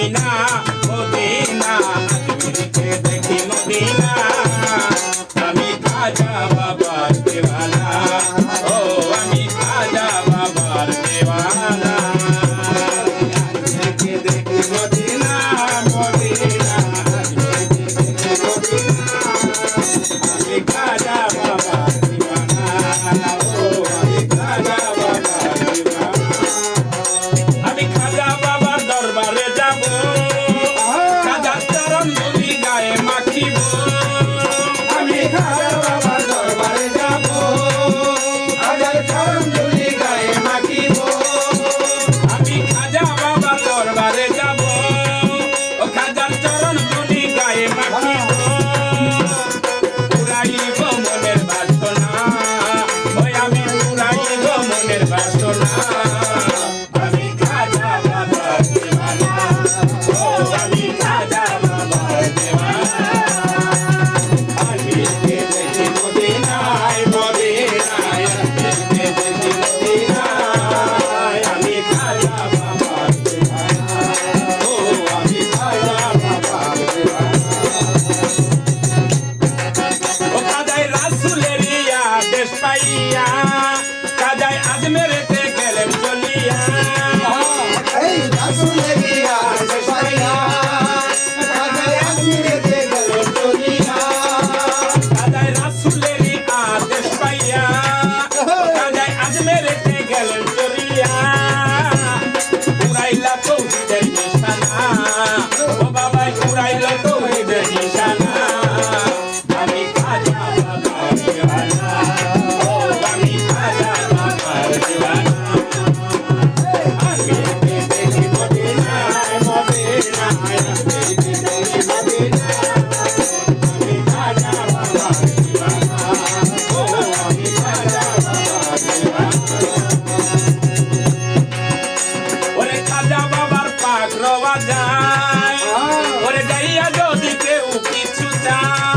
Medina Medina আজমিরকে দেখি Medina আমি খাজা বাবার দেওয়ানা ও আমি খাজা বাবার দেওয়ানা আজমিরকে দেখি মদিনা মদিনা আজমিরকে দেখি মদিনা আমি খাজা বাবার দেওয়ানা ও আমি খাজা বাবার দেওয়ানা আমি খাজা বাবার দরবারে যাব খাজার চরণ ধুলি গায়ে মাখিব আমি খাজা বাবার দরবারে যাব খাজার চরণ ধুলি গায়ে মাখিব আমি খাজা বাবার দরবারে যাব ও খাজার চরণ ধুলি গায়ে মাখিব পুরাইব মনের বাসনা ওই আমি পুরাইব মনের বাসনা আমি খাজা বাবার দেওয়ানা ও আমি খাজা বাবার দেওয়ানা আজমিরকে দেখি মদিনায় মদিনায় আজমিরকে দেখি মদিনায় আমি খাজা বাবার দেওয়ানা ও আমি খাজা বাবার দেওয়ানা ও খাজায় রাসূলের আদেশ পাইয়া খাজায় আজমেরেতে গেলেন চলিয়া এই রাসূলের আদেশ পাইয়া খাজায় আজমিরেতে গেলেন চলিয়া খাজায় রাসূলের আদেশ পাইয়া খাজায় আজমেরেতে গেলেন চলিয়া পুরাইলা তৌহিদের নিশানা ও বাবাই পুরাইলা তৌহিদের নিশানা আমি খাজা বাবার দেওয়ানা ও আমি খাজা বাবার দেওয়ানা আজমিরকে দেখি মদিনায় মদিনায় আজমিরকে দেখি মদিনায় আমি খাজা বাবার দেওয়ানা ও আমি খাজা বাবার দেওয়ানা ওরে খাজা বাবার পাক রওয়া যায় ওরে যাইয়া যদি কেউ কিছু চায়